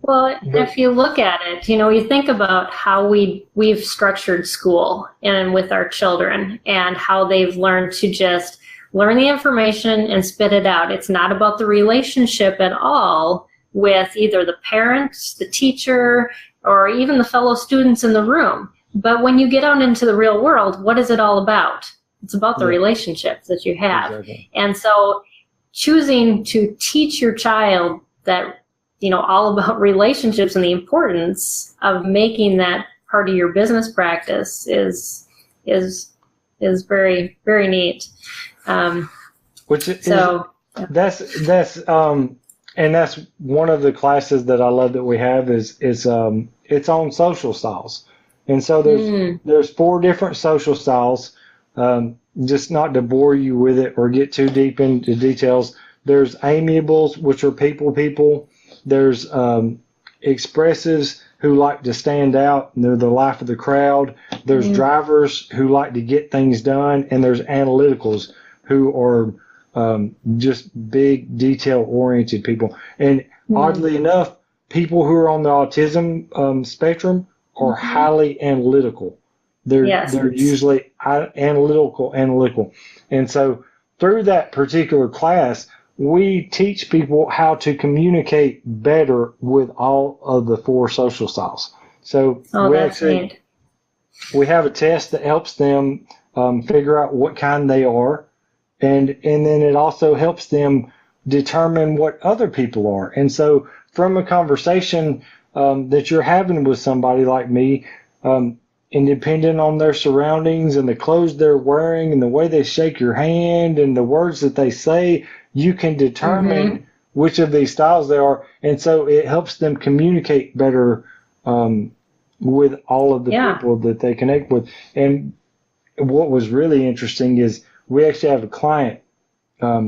Well, But if you look at it, you think about how we've structured school and with our children and how they've learned to just learn the information and spit it out. It's not about the relationship at all with either the parents, the teacher, or even the fellow students in the room. But when you get out into the real world, what is it all about? It's about the yeah, relationships that you have. exactly. And so choosing to teach your child that all about relationships and the importance of making that part of your business practice is very, very neat. Which is So that's and that's one of the classes that I love that we have is it's on social styles. And so mm, there's four different social styles. Just not to bore you with it or get too deep into details. There's amiables, which are people. There's expressives who like to stand out, and they're the life of the crowd. There's mm, drivers who like to get things done, and there's analyticals who are just big, detail-oriented people. And mm, oddly enough, people who are on the autism spectrum are mhm. highly analytical. Yes. They're usually analytical. And so through that particular class, we teach people how to communicate better with all of the four social styles. So Oh, that's neat. we have a test that helps them figure out what kind they are, and then it also helps them determine what other people are. And so from a conversation that you're having with somebody like me, um, and depending on their surroundings and the clothes they're wearing and the way they shake your hand and the words that they say, you can Hmm. determine which of these styles they are. And so it helps them communicate better with all of the Yeah. people that they connect with. And what was really interesting is we actually have a client.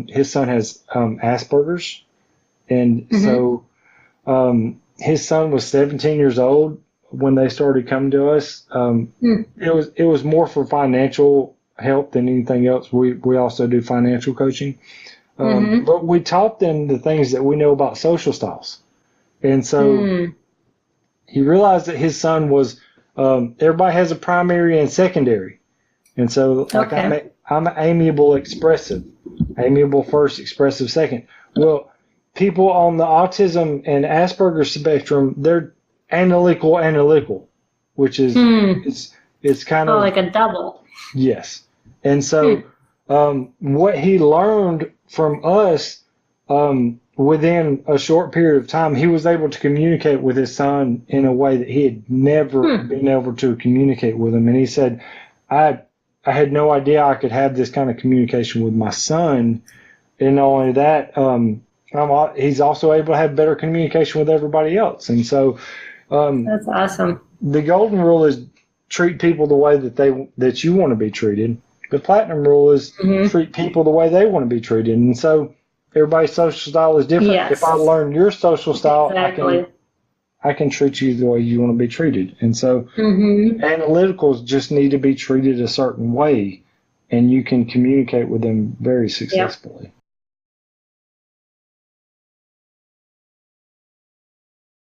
His son has Asperger's, and Hmm. so his son was 17 years old when they started coming to us. It was more for financial help than anything else. We also do financial coaching, Mm-hmm. but we taught them the things that we know about social styles, and so Mm. he realized that his son was. Everybody has a primary and secondary. And so, like Okay. I'm amiable expressive, amiable first, expressive second. Well, people on the autism and Asperger's spectrum, they're analytical, which is Hmm. it's kind Oh, of like a double. yes. And Hmm. so, what he learned from us, within a short period of time, he was able to communicate with his son in a way that he had never Hmm. been able to communicate with him. And he said, I I had no idea I could have this kind of communication with my son. And not only that, he's also able to have better communication with everybody else. And so, um, That's awesome. the golden rule is treat people the way that you want to be treated. The platinum rule is Hmm. treat people the way they want to be treated. And so everybody's social style is different. If I Yes. learn your social style, Exactly. I can treat you the way you want to be treated. And so Hmm. analyticals just need to be treated a certain way, and you can communicate with them very Yep. successfully.